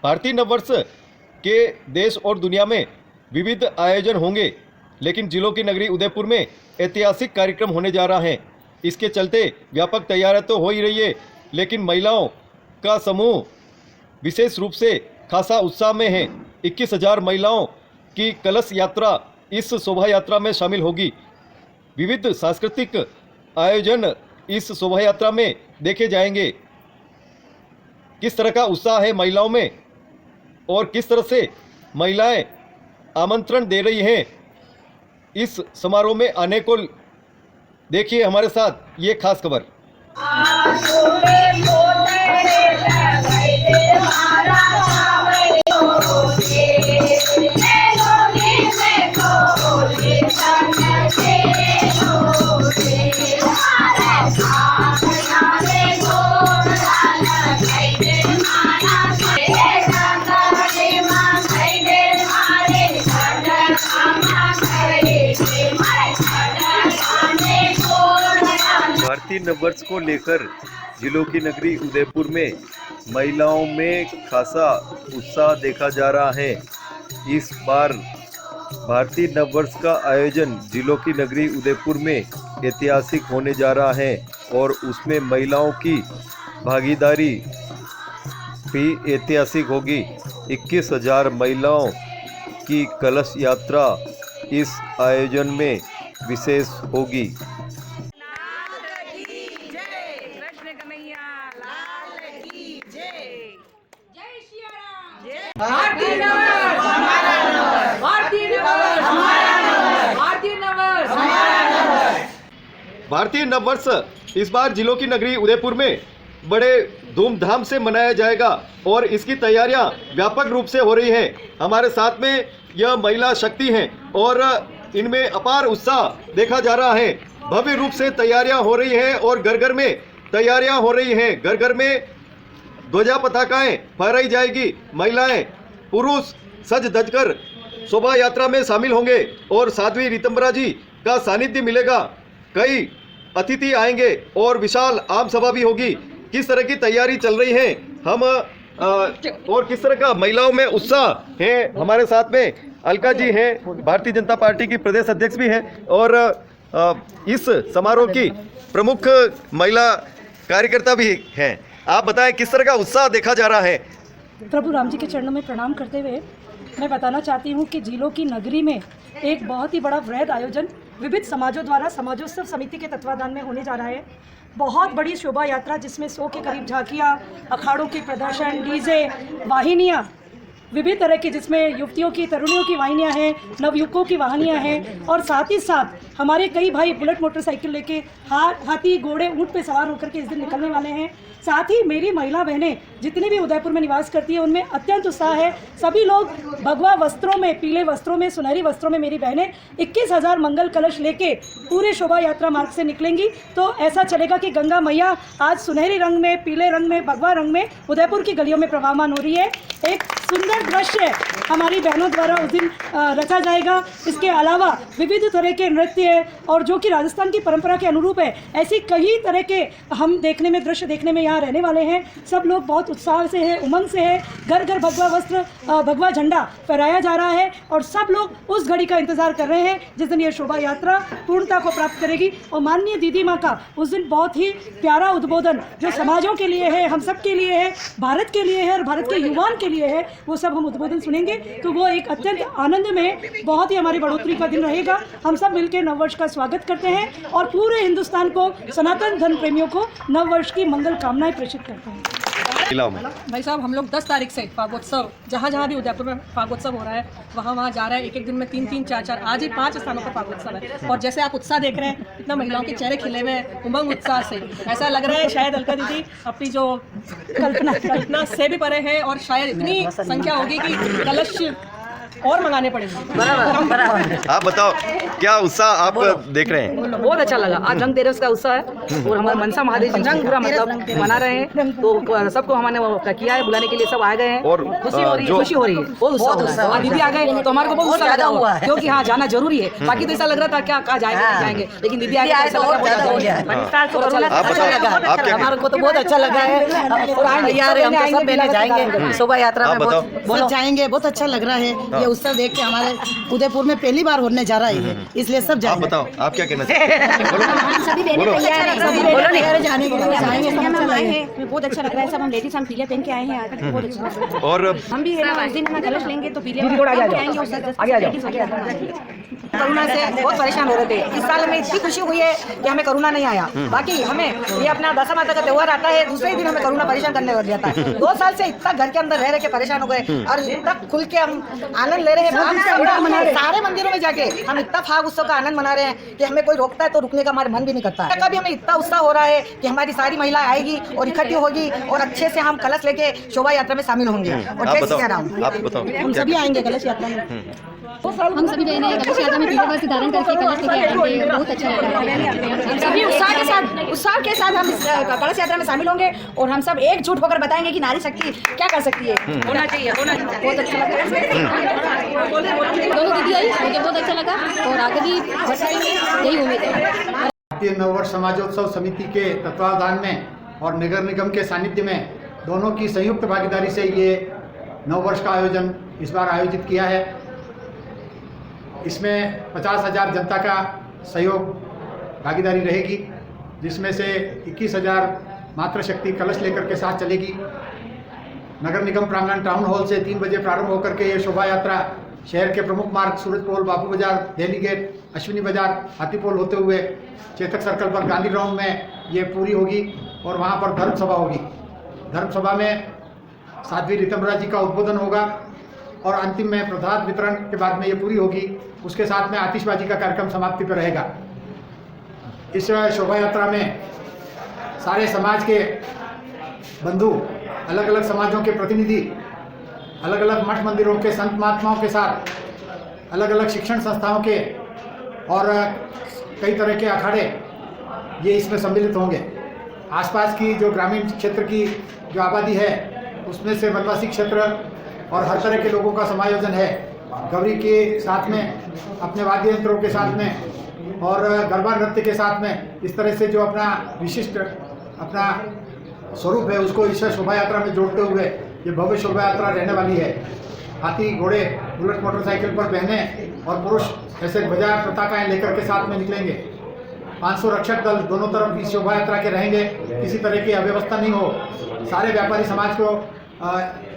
भारतीय नववर्ष के देश और दुनिया में विविध आयोजन होंगे, लेकिन जिलों की नगरी उदयपुर में ऐतिहासिक कार्यक्रम होने जा रहा है। इसके चलते व्यापक तैयारियां तो हो ही रही है, लेकिन महिलाओं का समूह विशेष रूप से खासा उत्साह में है। 21,000 महिलाओं की कलश यात्रा इस शोभा यात्रा में शामिल होगी। विविध सांस्कृतिक आयोजन इस शोभा यात्रा में देखे जाएंगे। किस तरह का उत्साह है महिलाओं में और किस तरह से महिलाएं आमंत्रण दे रही हैं इस समारोह में आने को, देखिए हमारे साथ ये खास खबर। भारतीय नववर्ष को लेकर जिलों की नगरी उदयपुर में महिलाओं में खासा उत्साह देखा जा रहा है। इस बार भारतीय नववर्ष का आयोजन जिलों की नगरी उदयपुर में ऐतिहासिक होने जा रहा है और उसमें महिलाओं की भागीदारी भी ऐतिहासिक होगी। 21,000 महिलाओं की कलश यात्रा इस आयोजन में विशेष होगी। भारतीय नववर्ष हमारा नववर्ष, भारतीय नववर्ष हमारा नववर्ष, भारतीय नववर्ष हमारा नववर्ष। भारतीय नववर्ष इस बार जिलों की नगरी उदयपुर में बड़े धूमधाम से मनाया जाएगा और इसकी तैयारियां व्यापक रूप से हो रही हैं। हमारे साथ में यह महिला शक्ति हैं और इनमें अपार उत्साह देखा जा रहा है। भव्य रूप से तैयारियां हो रही हैं और घर घर में तैयारियां हो रही हैं। घर घर में ध्वजा पताकाएं फहराई जाएगी। महिलाएं पुरुष सज धज कर शोभा यात्रा में शामिल होंगे और साध्वी रीतंबरा जी का सानिध्य मिलेगा। कई अतिथि आएंगे और विशाल आम सभा भी होगी। किस तरह की तैयारी चल रही है हम और किस तरह का महिलाओं में उत्साह है, हमारे साथ में अलका जी हैं, भारतीय जनता पार्टी की प्रदेश अध्यक्ष भी हैं और इस समारोह की प्रमुख महिला कार्यकर्ता भी हैं। आप बताएं किस तरह का उत्साह देखा जा रहा है। प्रभु राम जी के चरणों में प्रणाम करते हुए मैं बताना चाहती हूँ कि जिलों की नगरी में एक बहुत ही बड़ा वृहद आयोजन विविध समाजों द्वारा समाजोत्सव समिति के तत्वाधान में होने जा रहा है। बहुत बड़ी शोभा यात्रा जिसमें 100 के करीब झांकियाँ, अखाड़ों के प्रदर्शन, डीजे, वाहिनियाँ विभिन्न तरह की, जिसमें युवतियों की, तरुणियों की वाहिनियाँ हैं, नवयुवकों की वाहिनियाँ हैं और साथ ही साथ हमारे कई भाई बुलेट मोटरसाइकिल लेके हाथी, घोड़े, ऊँट पे सवार होकर के इस दिन निकलने वाले हैं। साथ ही मेरी महिला बहनें जितनी भी उदयपुर में निवास करती है उनमें अत्यंत उत्साह है। सभी लोग भगवा वस्त्रों में, पीले वस्त्रों में, सुनहरी वस्त्रों में मेरी बहनें 21,000 मंगल कलश लेके पूरे शोभा यात्रा मार्ग से निकलेंगी। तो ऐसा चलेगा कि गंगा मैया आज सुनहरी रंग में, पीले रंग में, भगवा रंग में उदयपुर की गलियों में प्रवाहमान हो रही है। एक सुंदर दृश्य हमारी बहनों द्वारा उस दिन रचा जाएगा। इसके अलावा विविध तरह के नृत्य और जो कि राजस्थान की परंपरा के अनुरूप है, ऐसी कई तरह के हम देखने में, दृश्य देखने में यहाँ रहने वाले हैं। सब लोग बहुत उत्साह से हैं, उमंग से है। घर घर भगवा वस्त्र, भगवा झंडा फहराया जा रहा है और सब लोग उस घड़ी का इंतजार कर रहे हैं जिस दिन ये शोभा यात्रा पूर्णता को प्राप्त करेगी। और माननीय दीदी माँ का उस दिन बहुत ही प्यारा उद्बोधन जो समाजों के लिए है, हम सब के लिए है, भारत के लिए है और भारत के युवाओं के लिए है, वो सब हम उद्बोधन सुनेंगे। तो वो एक अत्यंत आनंद में बहुत ही हमारी बढ़ोतरी का दिन रहेगा। हम सब मिलकर नववर्ष का स्वागत करते हैं और पूरे हिंदुस्तान को, सनातन धर्म प्रेमियों को नववर्ष की मंगल कामनाएं प्रेषित करते हैं। भाई साहब, हम लोग 10 तारीख से फागोत्सव, जहाँ भी उदयपुर में फागोत्सव हो रहा है वहाँ जा रहा है। एक दिन में 3-3, 4-4, आज ही 5 स्थानों पर फागोत्सव है। और जैसे आप उत्साह देख रहे हैं, इतना महिलाओं के चेहरे खिले हुए हैं उमंग उत्साह से, ऐसा लग रहा है शायद अलका दीदी अपनी जो कल्पना से भी परे है और शायद इतनी संख्या होगी कि कलश और मंगाने पड़ेंगे। आप बताओ क्या उत्साह आप देख रहे हैं? बहुत अच्छा लगा। आज धनतेरस का उत्साह है और हमारे मनसा महादेव जी पूरा मतलब मना रहे हैं, तो सबको हमने वो किया है, बुलाने के लिए सब आ गए हैं और खुशी हो रही है, खुशी हो रही है, बहुत उत्साह हो रहा है। आज दीदी आ गए तो हमारे को बहुत उत्साह हुआ है, क्योंकि हाँ जाना जरूरी है। बाकी तो ऐसा लग रहा था क्या कहाँ जाएंगे, लेकिन दीदी आ गए ऐसा लग रहा है। हमारे को तो बहुत अच्छा लगा है, तैयार है, हम तो सब पहले जाएंगे शोभा यात्रा में, बहुत जाएंगे, बहुत अच्छा लग रहा है। ये उत्सव देख के हमारे उदयपुर में पहली बार होने जा रहा है, इसलिए सब आप जाएंगे। बताओ आप क्या कहना चाहते हैं? जाने के लिए जाएंगे, हम आए हैं, हमें बहुत अच्छा लग रहा है। सब हम लेडीज हम पीले पहन के आए हैं आज, बहुत अच्छा लग रहा है। और हम भी है ना उस दिन ना कलश लेंगे तो पीले आएंगे, कोरोना से बहुत परेशान हो रहे थे। इस साल हमें इतनी खुशी हुई है कि हमें कोरोना नहीं आया। बाकी हमें ये अपना दशा माता का त्योहार आता है, दूसरे ही दिन हमें कोरोना परेशान करने लग जाता है। 2 साल से इतना घर के अंदर रह के परेशान हो गए और इतना खुल के हम आनंद ले रहे हैं। सारे मंदिरों में जाके हम इतना फाग उत्सव का आनंद मना रहे हैं कि हमें कोई रोकता है तो रुकने का हमारा मन भी नहीं करता है। कभी हमें इतना उत्साह हो रहा है कि हमारी सारी महिला आएगी और इकट्ठी होगी और अच्छे से हम कलश लेके शोभा यात्रा में शामिल होंगे। और जय सिया राम। आप बताओ हम सभी आएंगे कलश यात्रा में। हम सभी बहनें कलश यात्रा में पीले वस्त्र धारण करके कलश लेके आएंगे, बहुत अच्छा लग रहा है। हम सभी उत्साह के साथ हम इस कलश यात्रा में शामिल होंगे और हम सब एकजुट होकर बताएंगे कि नारी शक्ति क्या कर सकती है। होना चाहिए बहुत अच्छा लग रहा है। दोनों दीदी आई, मुझे बहुत अच्छा लगा और आगे भी यही उम्मीद है। भारतीय नववर्ष समाजोत्सव समिति के तत्वावधान में और नगर निगम के सानिध्य में दोनों की संयुक्त भागीदारी से ये नववर्ष का आयोजन इस बार आयोजित किया है। इसमें 50,000 जनता का सहयोग भागीदारी रहेगी, जिसमें से 21,000 मातृशक्ति कलश लेकर के साथ चलेगी। नगर निगम प्रांगण टाउन हॉल से 3 बजे प्रारंभ होकर के ये शोभा यात्रा शहर के प्रमुख मार्ग सूरज पोल, बापू बाजार, दिल्ली गेट, अश्विनी बाजार, हाथीपोल होते हुए चेतक सर्कल पर गांधी ग्राउंड में ये पूरी होगी और वहाँ पर धर्म सभा होगी। धर्म सभा में साध्वी ऋतंबरा जी का उद्बोधन होगा और अंतिम में प्रसाद वितरण के बाद में ये पूरी होगी। उसके साथ में आतिशबाजी का कार्यक्रम समाप्ति पर रहेगा। इस शोभा यात्रा में सारे समाज के बंधु, अलग अलग समाजों के प्रतिनिधि, अलग अलग मठ मंदिरों के संत महात्माओं के साथ, अलग अलग शिक्षण संस्थाओं के और कई तरह के अखाड़े ये इसमें सम्मिलित होंगे। आसपास की जो ग्रामीण क्षेत्र की जो आबादी है उसमें से वनवासी क्षेत्र और हर तरह के लोगों का समायोजन है। गौरी के साथ में, अपने वाद्य यंत्रों के साथ में और गरबा नृत्य के साथ में इस तरह से जो अपना विशिष्ट अपना स्वरूप है उसको इस शोभा यात्रा में जोड़ते हुए ये भव्य शोभा यात्रा रहने वाली है। हाथी, घोड़े, बुलेट मोटरसाइकिल पर बहनें और पुरुष ऐसे ध्वजा पताकाएं लेकर के साथ में निकलेंगे। 500 रक्षक दल दोनों तरफ इस शोभा यात्रा के रहेंगे। किसी तरह की अव्यवस्था नहीं हो। सारे व्यापारी समाज को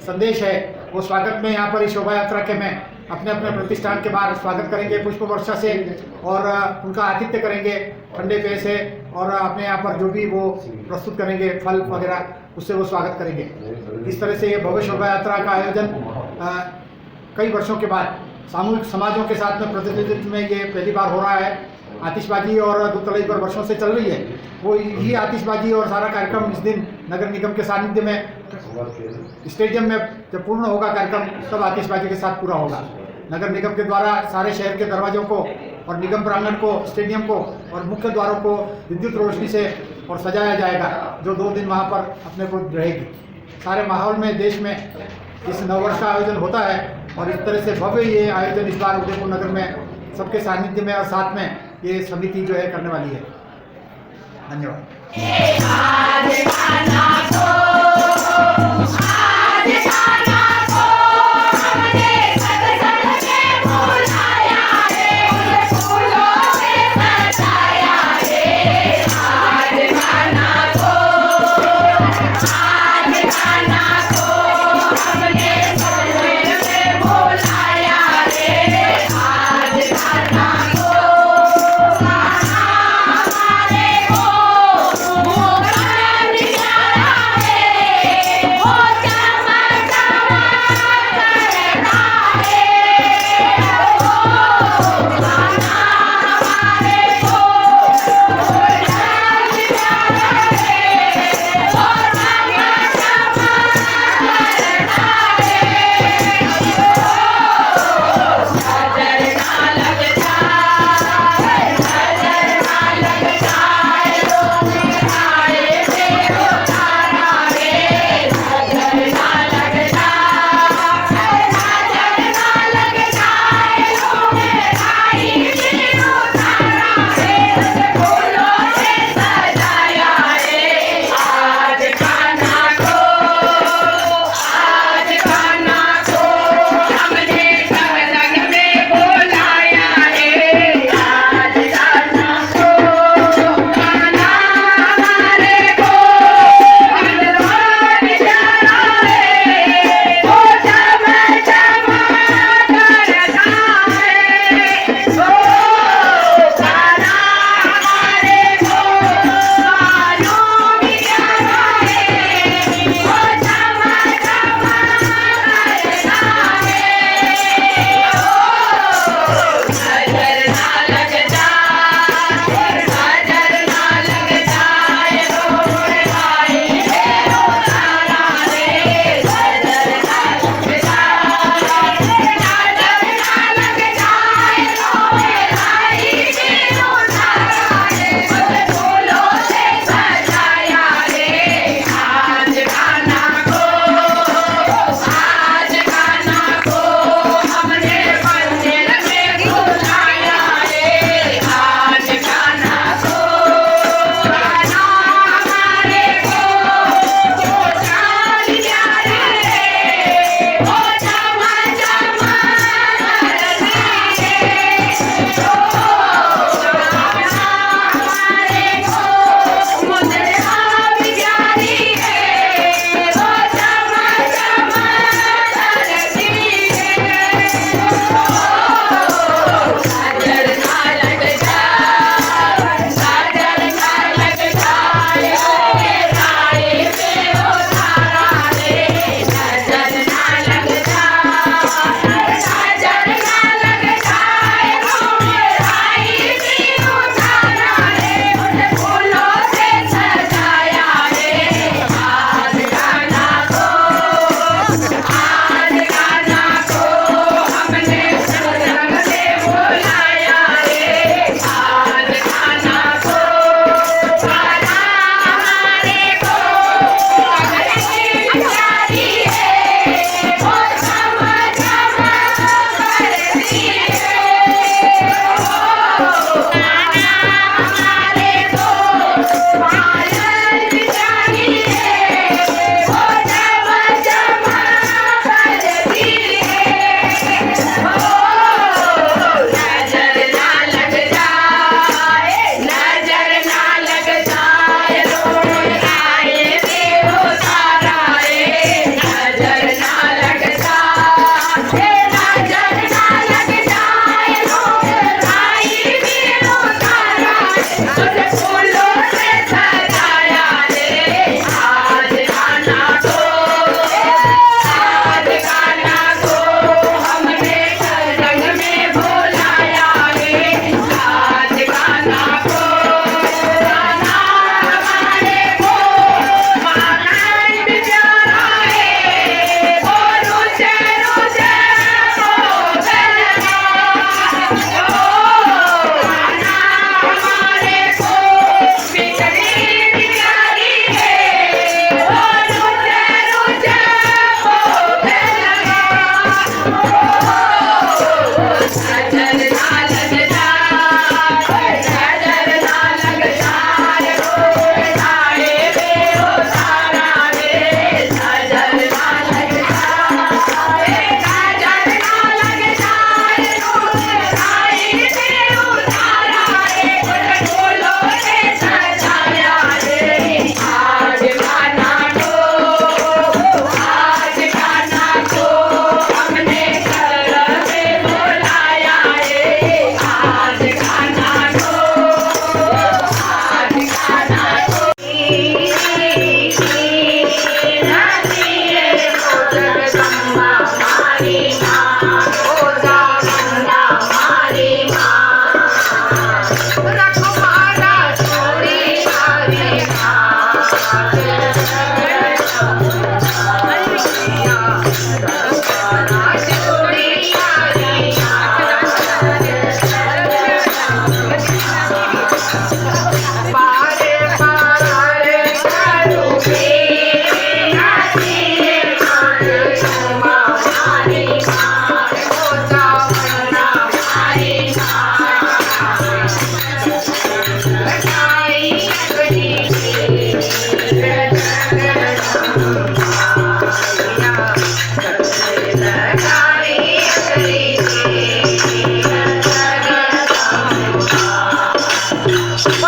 संदेश है वो स्वागत में यहाँ पर इस शोभा यात्रा के में अपने अपने प्रतिष्ठान के बाहर स्वागत करेंगे पुष्प वर्षा से और उनका आतिथ्य करेंगे ठंडे पेय से और अपने यहाँ पर जो भी वो प्रस्तुत करेंगे फल वगैरह उससे वो स्वागत करेंगे। इस तरह से ये भव्य शोभा यात्रा का आयोजन कई वर्षों के बाद सामूहिक समाजों के साथ में प्रतिनिधित्व में ये पहली बार हो रहा है। आतिशबाजी और दूतलई पर वर्षों से चल रही है। वो ये आतिशबाजी और सारा कार्यक्रम इस दिन नगर निगम के सानिध्य में स्टेडियम में जब पूर्ण होगा कार्यक्रम तब आतिशबाजी के साथ पूरा होगा। नगर निगम के द्वारा सारे शहर के दरवाजों को और निगम प्रांगण को, स्टेडियम को और मुख्य द्वारों को विद्युत रोशनी से और सजाया जाएगा जो 2 दिन वहाँ पर अपने को रहेगी। सारे माहौल में देश में इस नववर्ष का आयोजन होता है और इस तरह से भव्य ये आयोजन इस बार उदयपुर नगर में सबके सानिध्य में और साथ में ये समिति जो है करने वाली है। धन्यवाद।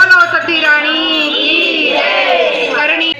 बोलो सती रानी की जय। करणी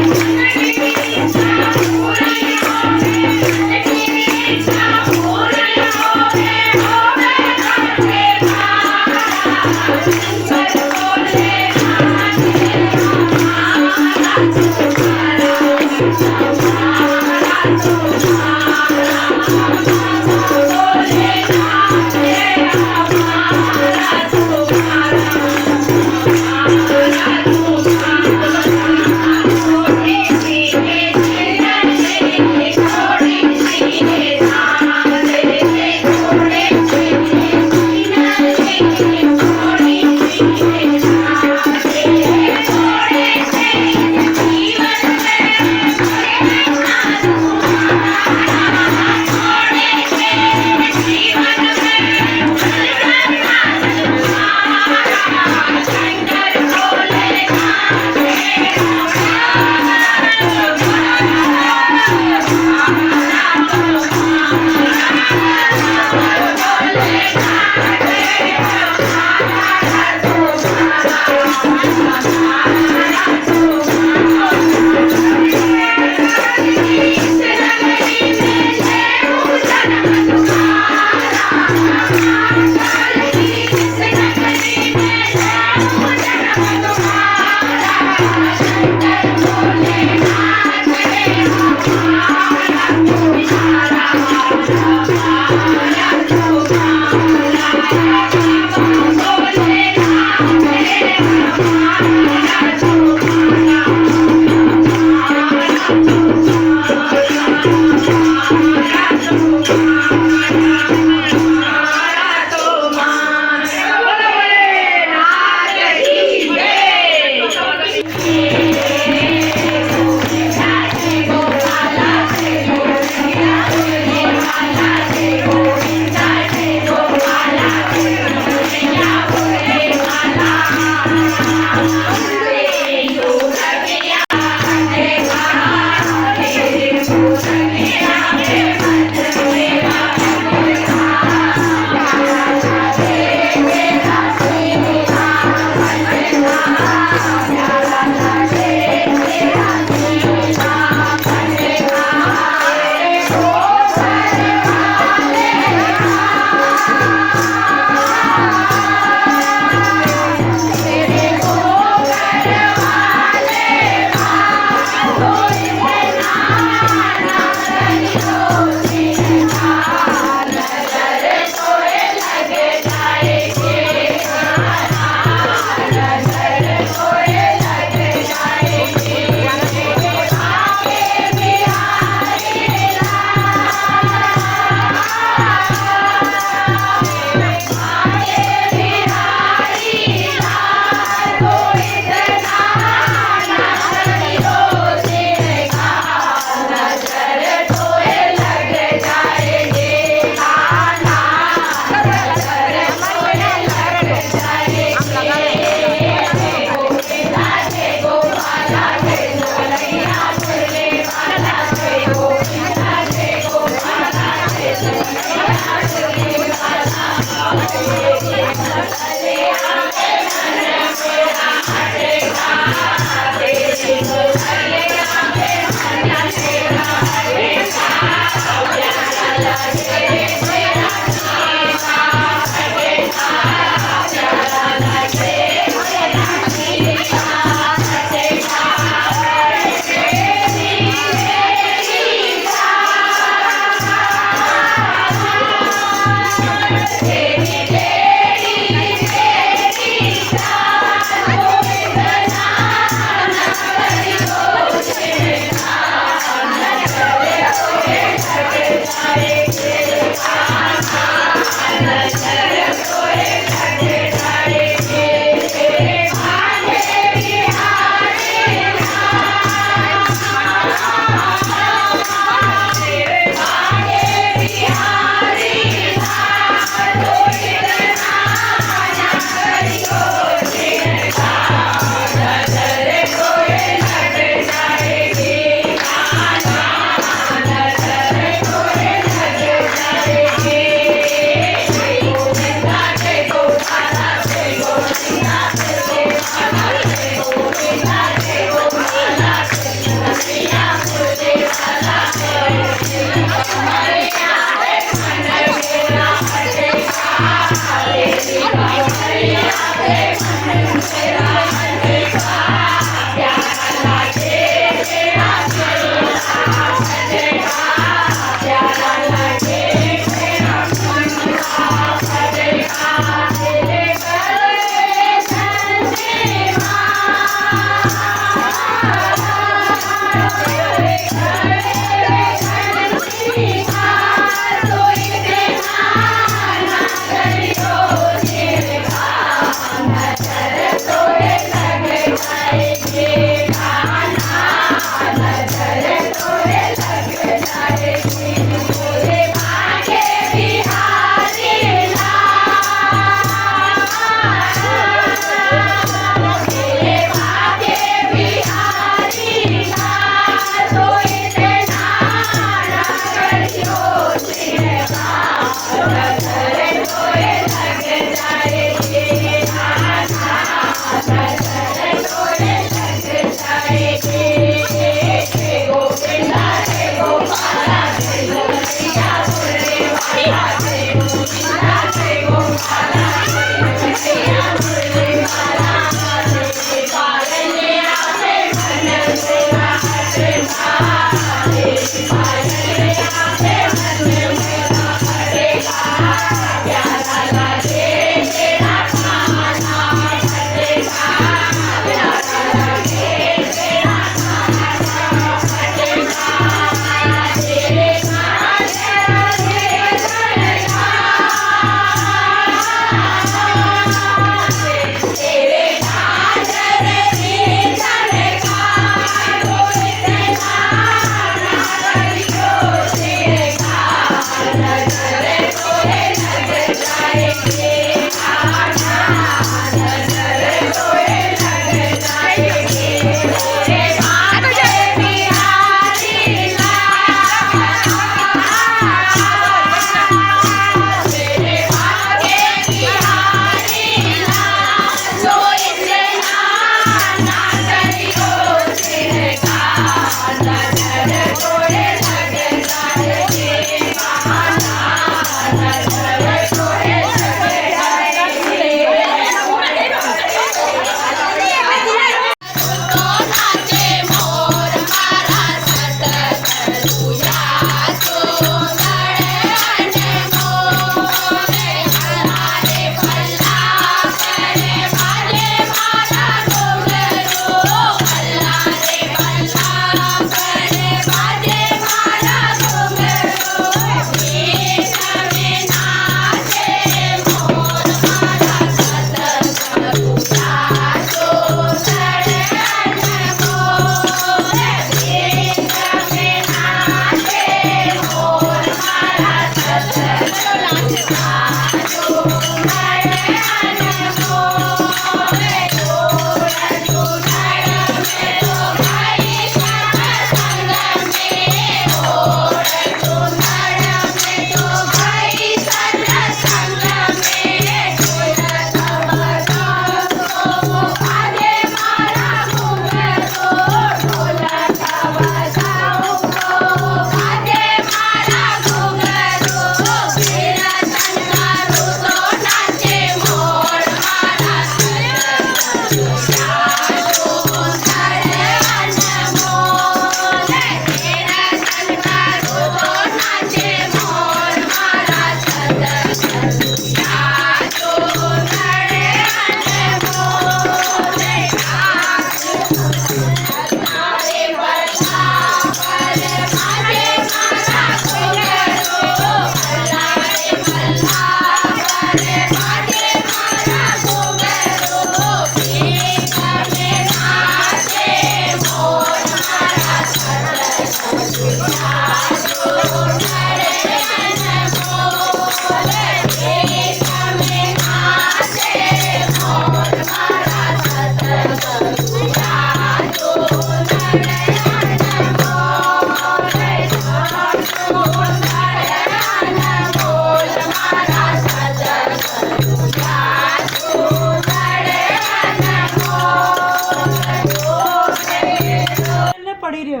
पड़ी रहियो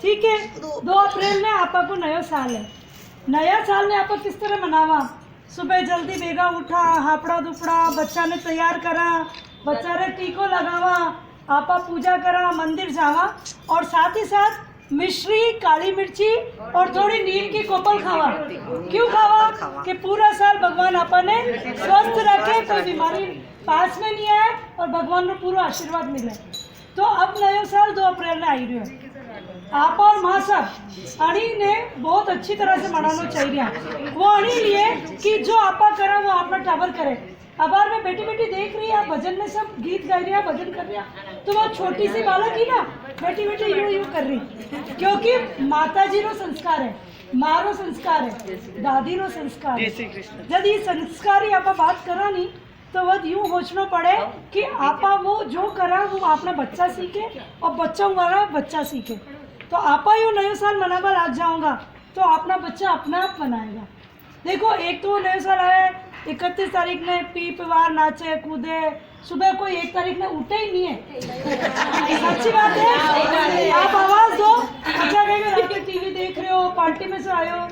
ठीक है। 2 अप्रैल में आपा को नयो साल है। नया साल ने आपा किस तरह मनावा? सुबह जल्दी बेगा उठा, हापड़ा दुपड़ा बच्चा ने तैयार करा, बच्चा ने टीको लगावा, आपा पूजा करा, मंदिर जावा और साथ ही साथ मिश्री, काली मिर्ची और थोड़ी नीम की कोपल खावा। क्यों खावा? कि पूरा साल भगवान आपा ने स्वस्थ रखे, कोई बीमारी पास में नहीं आए और भगवान को पूरा आशीर्वाद मिले। तो अब नयो साल 2 अप्रैल में आई रही है। आप और माँ सब अणी ने बहुत अच्छी तरह से मनाना चाहिए। वो अणी लिए कि जो आपा करा वो अपना टावर करे। अबार में बेटी बेटी देख रही है भजन में सब गीत गा रही है भजन कर रही है, तो वो छोटी सी बालक ही ना बेटी बेटी यूं यूं कर रही, क्योंकि माता जी रो संस्कार है, माँ रो संस्कार है, दादी रो संस्कार है। जब ये संस्कार ही आपा बात करा नहीं तो वह यूं सोचना पड़े कि आपा वो जो करा वो अपना बच्चा सीखे और बच्चा वाला बच्चा सीखे। तो आपा यूँ नए साल मनावा लाग जाऊंगा तो अपना बच्चा अपना आप मनाएगा। देखो एक तो नए साल आए 31 तारीख ने पी पिवार नाचे कूदे, सुबह कोई 1 तारीख ने उठे ही नहीं है। सच्ची बात है, आप आवाज दो, अच्छा कहेगा रात में टीवी देख रहे हो, पार्टी में से आए हो,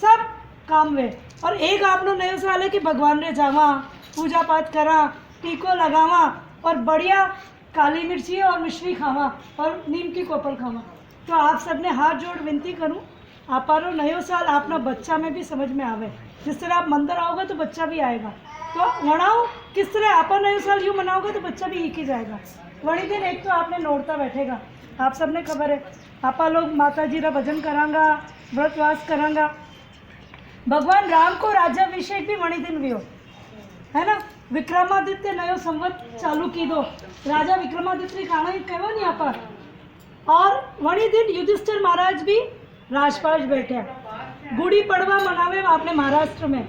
सब काम में। और एक आपनो नए साल है कि भगवान ने जावा पूजा पाठ करा, टीको लगावा और बढ़िया काली मिर्ची और मिश्री खावा और नीम की कोपल खावा। तो आप सबने हाथ जोड़ विनती करूं, आपारो नयो साल अपना बच्चा में भी समझ में आवे। जिस तरह आप मंदिर आओगे तो बच्चा भी आएगा, तो मनाओ किस तरह आपा नयो साल यूँ मनाओगे तो बच्चा भी एक ही जाएगा। वही दिन एक तो आपने नोड़ता बैठेगा, आप सबने खबर है आपा लोग माता जी रा भजन करांगा, व्रतवास करांगा। भगवान राम को राज्याभिषेक भी वही दिन हुयो है ना। विक्रमादित्य नयो संवत चालू की दो, राजा विक्रमादित्य काना ही कहो नहीं आपा। और वही दिन युधिष्ठिर महाराज भी राजपाश बैठे, गुड़ी पड़वा मनावे आपने महाराष्ट्र में,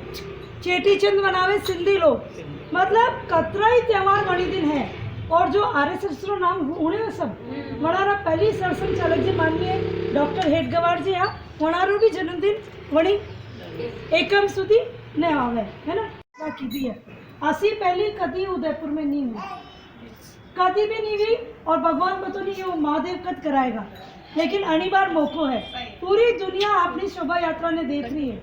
चेटी चंद मनावे सिंधी लोग, मतलब कतरा ही त्यौहार वही दिन है। और जो RSS रो नाम उन्हें सब वनारा पहली सरसंघ चालक जी माननीय डॉक्टर हेडगवार जी आ वनारो भी जन्मदिन वही एकम सुधी ने आवे है ना। बाकी भी है असी पहली कदी उदयपुर में नहीं हुई, कदी भी नहीं हुई। और भगवान को तो नहीं वो महादेव कद कराएगा, लेकिन अणी बार मौको है, पूरी दुनिया अपनी शोभा यात्रा ने देख रही है।